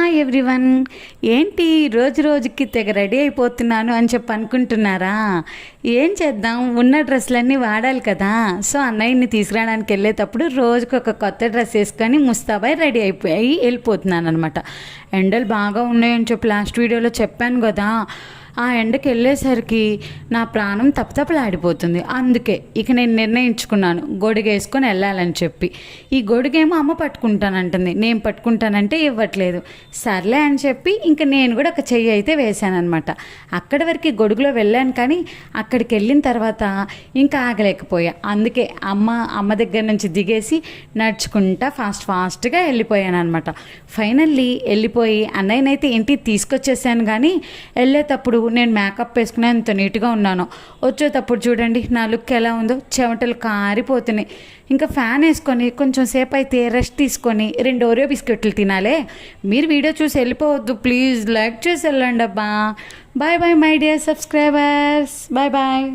Hi everyone. ఏంటి రోజు రోజుకి తెగ రెడీ అయిపోతున్నాను అని చెప్పి అనుకుంటున్నారా? ఏం చేద్దాం, ఉన్న డ్రెస్సులన్నీ వాడాలి కదా. సో అన్నయ్యని తీసుకురావడానికి వెళ్ళేటప్పుడు రోజుకి ఒక కొత్త డ్రెస్ వేసుకొని ముస్తాబాయ్ రెడీ అయిపోయి వెళ్ళిపోతున్నాను అనమాట. ఎండలు బాగా ఉన్నాయని చెప్పి లాస్ట్ వీడియోలో చెప్పాను కదా. ఆ ఎండకి వెళ్ళేసరికి నా ప్రాణం తపతపలాడిపోతుంది. అందుకే ఇక నేను నిర్ణయించుకున్నాను గొడుగు వేసుకొని వెళ్ళాలని చెప్పి. ఈ గొడుగేమో అమ్మ పట్టుకుంటానంటుంది, నేను పట్టుకుంటానంటే ఇవ్వట్లేదు. సర్లే అని చెప్పి ఇంక నేను కూడా ఒక చెయ్యి అయితే వేశానమాట. అక్కడి వరకు గొడుగులో వెళ్ళాను, కానీ అక్కడికి వెళ్ళిన తర్వాత ఇంకా ఆగలేకపోయా. అందుకే అమ్మ దగ్గర నుంచి దిగేసి నడుచుకుంటా ఫాస్ట్గా వెళ్ళిపోయాను అనమాట. ఫైనల్లీ వెళ్ళిపోయి అన్నయ్యనైతే ఇంటికి తీసుకొచ్చేసాను. కానీ వెళ్ళేటప్పుడు నేను మేకప్ వేసుకునే అంత నీట్గా ఉన్నాను. వచ్చేటప్పుడు చూడండి నా లుక్ ఎలా ఉందో, చెమటలు కారిపోతున్నాయి. ఇంకా ఫ్యాన్ వేసుకొని కొంచెం సేపు అయితే రెస్ట్ తీసుకొని 2 ఓరియో బిస్కెట్లు తినాలే. మీరు వీడియో చూసి వెళ్ళిపోవద్దు ప్లీజ్, లైక్ చేసి వెళ్ళండి అబ్బా. Bye bye my dear subscribers, bye bye.